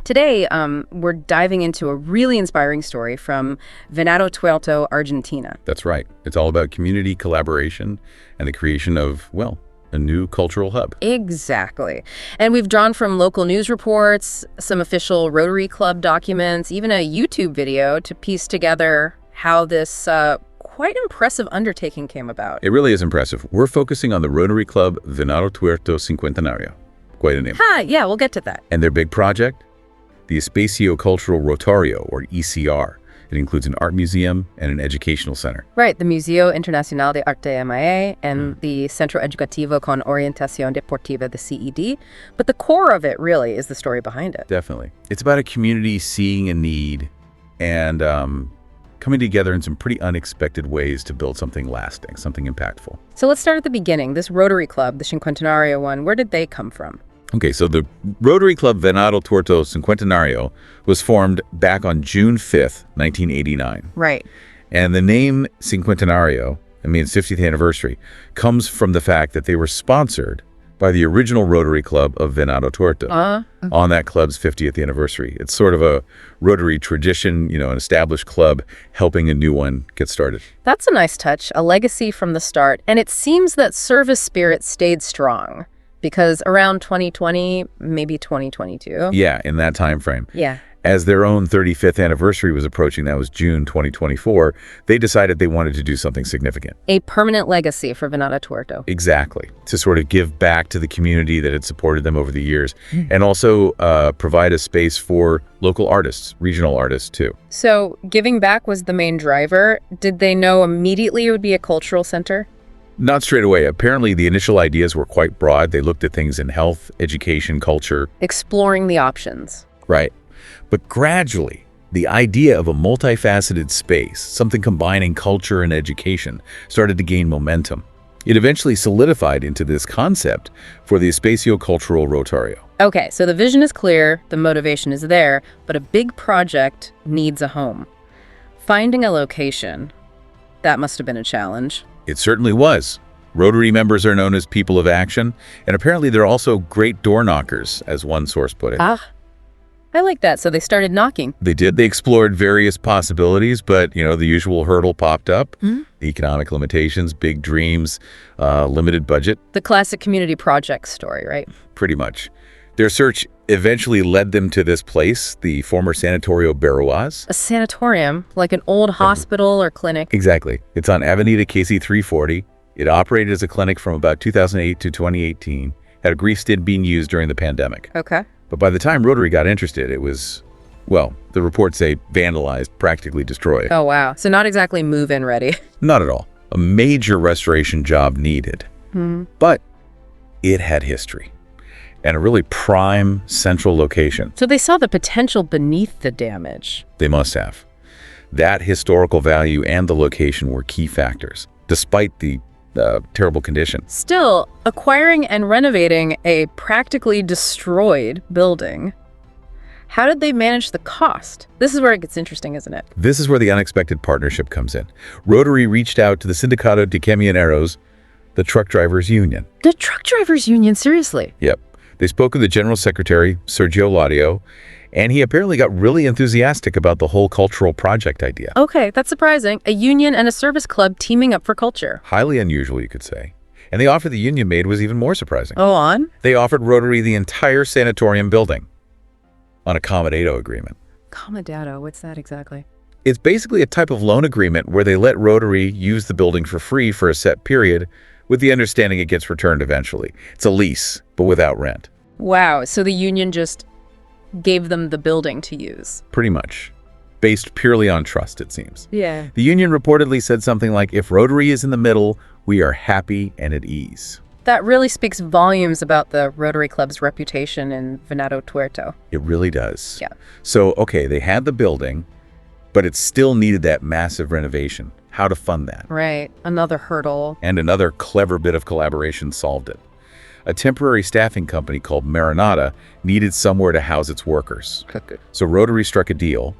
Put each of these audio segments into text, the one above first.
Today, we're diving into a really inspiring story from Venado, Tuerto, Argentina. That's right. It's all about community collaboration and the creation of, well, a new cultural hub. Exactly. And we've drawn from local news reports, some official Rotary Club documents, even a YouTube video to piece together how this quite impressive undertaking came about. It really is impressive. We're focusing on the Rotary Club Venado Tuerto Cincuentenario. Quite a name. Yeah, we'll get to that. And their big project? The Espacio Cultural Rotario, or ECR. It includes an art museum and an educational center. Right, the Museo Internacional de Arte MIA and the Centro Educativo con Orientación Deportiva, the CED. But the core of it really is the story behind it. Definitely. It's about a community seeing a need and coming together in some pretty unexpected ways to build something lasting, something impactful. So let's start at the beginning. This Rotary Club, the Cincuentenario one, where did they come from? Okay, so the Rotary Club Venado Tuerto Cincuentenario was formed back on June 5th, 1989. Right. And the name Cincuentenario, its 50th anniversary, comes from the fact that they were sponsored by the original Rotary Club of Venado Tuerto on that club's 50th anniversary. It's sort of a Rotary tradition, an established club helping a new one get started. That's a nice touch, a legacy from the start. And it seems that service spirit stayed strong. Because around 2020, maybe 2022. Yeah, in that time frame. Yeah. As their own 35th anniversary was approaching, that was June 2024, they decided they wanted to do something significant. A permanent legacy for Venado Tuerto. Exactly. To sort of give back to the community that had supported them over the years, and also provide a space for local artists, regional artists too. So giving back was the main driver. Did they know immediately it would be a cultural center? Not straight away. Apparently, the initial ideas were quite broad. They looked at things in health, education, culture. Exploring the options. Right. But gradually, the idea of a multifaceted space, something combining culture and education, started to gain momentum. It eventually solidified into this concept for the Espacio Cultural Rotario. Okay, so the vision is clear, the motivation is there, but a big project needs a home. Finding a location, that must have been a challenge. It certainly was. Rotary members are known as people of action, and apparently they're also great door knockers, as one source put it. I like that. So they started knocking. They did. They explored various possibilities, but, the usual hurdle popped up. Economic limitations, big dreams, limited budget. The classic community project story, right? Pretty much. Their search eventually led them to this place, the former Sanatorio Beroiz. A sanatorium, like an old hospital or clinic. Exactly. It's on Avenida KC 340. It operated as a clinic from about 2008 to 2018. Had a brief stint being used during the pandemic. Okay. But by the time Rotary got interested, it was, well, the reports say vandalized, practically destroyed. Oh, wow. So not exactly move-in ready. Not at all. A major restoration job needed. But it had history. And a really prime central location. So they saw the potential beneath the damage. They must have. That historical value and the location were key factors, despite the terrible condition. Still, acquiring and renovating a practically destroyed building, how did they manage the cost? This is where it gets interesting, isn't it? This is where the unexpected partnership comes in. Rotary reached out to the Sindicato de Camioneros, the truck drivers union. The truck drivers union, seriously? Yep. They spoke with the General Secretary, Sergio Laudio, and he apparently got really enthusiastic about the whole cultural project idea. Okay, that's surprising. A union and a service club teaming up for culture. Highly unusual, you could say. And the offer the union made was even more surprising. Go on. They offered Rotary the entire sanatorium building on a compartido agreement. Compartido, what's that exactly? It's basically a type of loan agreement where they let Rotary use the building for free for a set period, with the understanding it gets returned eventually. It's a lease, but without rent. Wow, so the union just gave them the building to use. Pretty much. Based purely on trust, it seems. Yeah. The union reportedly said something like, if Rotary is in the middle, we are happy and at ease. That really speaks volumes about the Rotary Club's reputation in Venado Tuerto. It really does. Yeah. So, okay, they had the building, but it still needed that massive renovation. How to fund that? Right. Another hurdle. And another clever bit of collaboration solved it. A temporary staffing company called Marinata needed somewhere to house its workers. So Rotary struck a deal.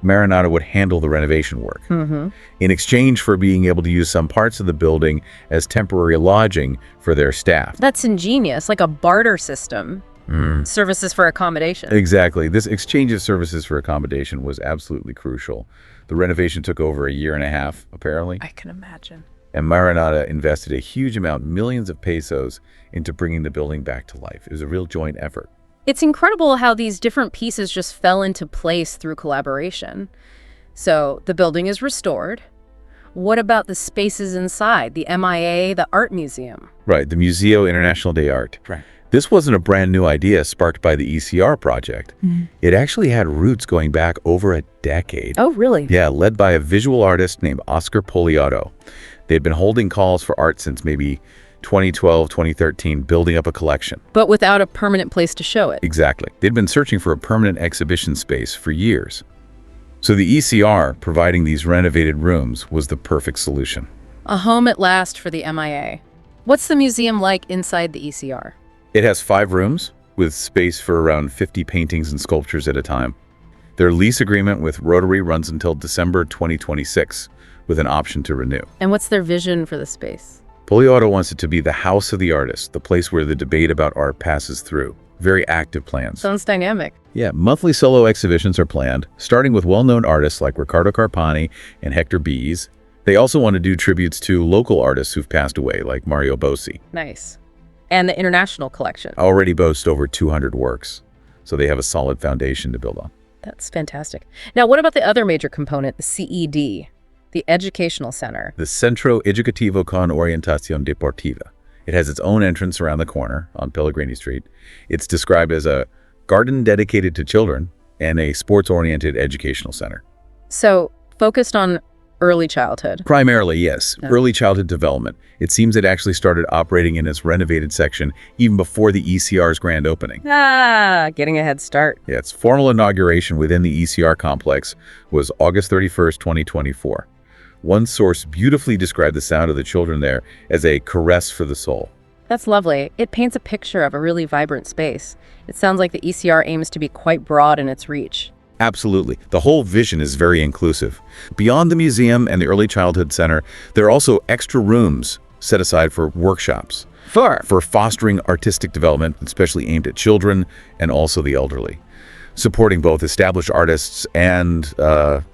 Marinata would handle the renovation work in exchange for being able to use some parts of the building as temporary lodging for their staff. That's ingenious, like a barter system. Services for accommodation. Exactly. This exchange of services for accommodation was absolutely crucial. The renovation took over a year and a half, apparently. I can imagine. And Maranata invested a huge amount, millions of pesos, into bringing the building back to life. It was a real joint effort. It's incredible how these different pieces just fell into place through collaboration. So the building is restored. What about the spaces inside, the MIA, the art museum? Right, the Museo Internacional de Arte. Right. This wasn't a brand new idea sparked by the ECR project. It actually had roots going back over a decade. Oh, really? Yeah, led by a visual artist named Oscar Poliado. They'd been holding calls for art since maybe 2012, 2013, building up a collection. But without a permanent place to show it. Exactly. They'd been searching for a permanent exhibition space for years. So the ECR, providing these renovated rooms, was the perfect solution. A home at last for the MIA. What's the museum like inside the ECR? It has 5 rooms, with space for around 50 paintings and sculptures at a time. Their lease agreement with Rotary runs until December 2026, with an option to renew. And what's their vision for the space? Poliado wants it to be the house of the artist, the place where the debate about art passes through. Very active plans. Sounds dynamic. Yeah, monthly solo exhibitions are planned, starting with well-known artists like Ricardo Carpani and Hector Bees. They also want to do tributes to local artists who've passed away, like Mario Bossi. Nice. And the international collection. Already boast over 200 works, so they have a solid foundation to build on. That's fantastic. Now, what about the other major component, the CED, the Educational Center? The Centro Educativo con Orientación Deportiva. It has its own entrance around the corner on Pellegrini Street. It's described as a garden dedicated to children and a sports-oriented educational center. So, focused on early childhood. Primarily, yes. Yeah. Early childhood development. It seems it actually started operating in its renovated section even before the ECR's grand opening. Getting a head start. Yeah, its formal inauguration within the ECR complex was August 31st, 2024. One source beautifully described the sound of the children there as a caress for the soul. That's lovely. It paints a picture of a really vibrant space. It sounds like the ECR aims to be quite broad in its reach. Absolutely. The whole vision is very inclusive. Beyond the museum and the early childhood center, there are also extra rooms set aside for workshops. For fostering artistic development, especially aimed at children and also the elderly. Supporting both established artists and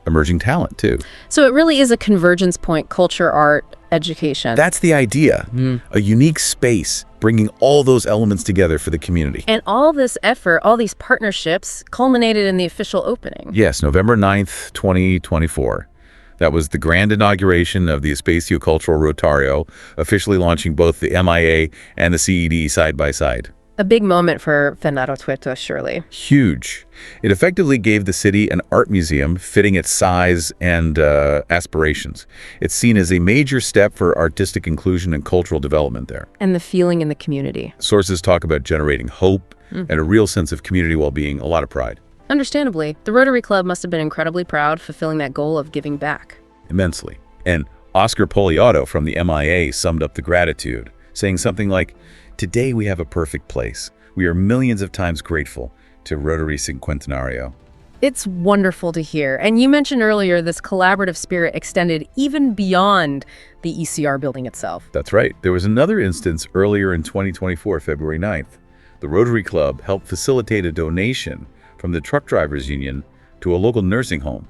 emerging talent, too. So it really is a convergence point, culture, art, education. That's the idea. A unique space, bringing all those elements together for the community. And all this effort, all these partnerships, culminated in the official opening. Yes, November 9th, 2024. That was the grand inauguration of the Espacio Cultural Rotario, officially launching both the MIA and the CED side by side. A big moment for Venado, Tuerto, surely. Huge. It effectively gave the city an art museum fitting its size and aspirations. It's seen as a major step for artistic inclusion and cultural development there. And the feeling in the community. Sources talk about generating hope and a real sense of community well-being, a lot of pride. Understandably, the Rotary Club must have been incredibly proud, fulfilling that goal of giving back. Immensely. And Oscar Poliado from the MIA summed up the gratitude, saying something like, "Today we have a perfect place. We are millions of times grateful to Rotary Cincuentenario." It's wonderful to hear. And you mentioned earlier this collaborative spirit extended even beyond the ECR building itself. That's right. There was another instance earlier in 2024, February 9th. The Rotary Club helped facilitate a donation from the Truck Drivers Union to a local nursing home,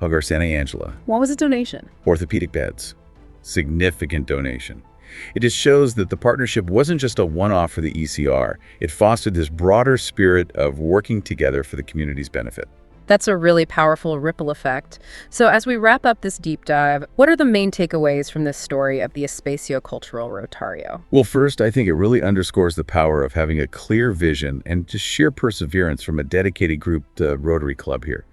Hogar Santa Angela. What was a donation? Orthopedic beds. Significant donation. It just shows that the partnership wasn't just a one-off for the ECR. It fostered this broader spirit of working together for the community's benefit. That's a really powerful ripple effect. So as we wrap up this deep dive, what are the main takeaways from this story of the Espacio Cultural Rotario? Well, first, I think it really underscores the power of having a clear vision and just sheer perseverance from a dedicated group, the Rotary Club here.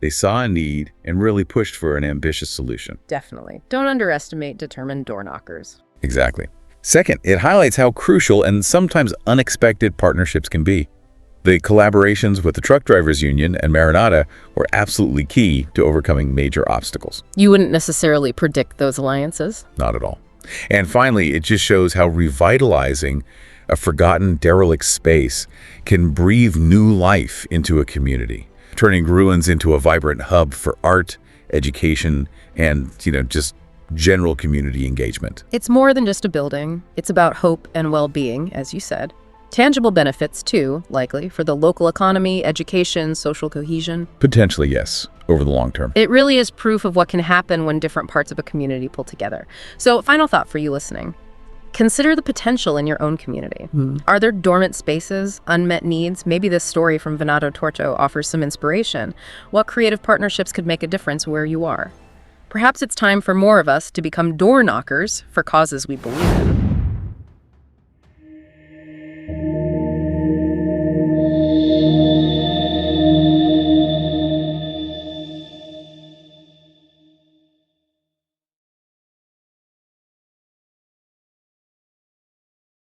They saw a need and really pushed for an ambitious solution. Definitely. Don't underestimate determined door knockers. Exactly. Second, it highlights how crucial and sometimes unexpected partnerships can be. The collaborations with the Truck Drivers Union and Maranata were absolutely key to overcoming major obstacles. You wouldn't necessarily predict those alliances. Not at all. And finally, it just shows how revitalizing a forgotten derelict space can breathe new life into a community, turning ruins into a vibrant hub for art, education, and, just general community engagement. It's more than just a building. It's about hope and well-being, as you said. Tangible benefits, too, likely, for the local economy, education, social cohesion. Potentially, yes, over the long term. It really is proof of what can happen when different parts of a community pull together. So, final thought for you listening. Consider the potential in your own community. Are there dormant spaces, unmet needs? Maybe this story from Venado Tuerto offers some inspiration. What creative partnerships could make a difference where you are? Perhaps it's time for more of us to become door knockers for causes we believe in.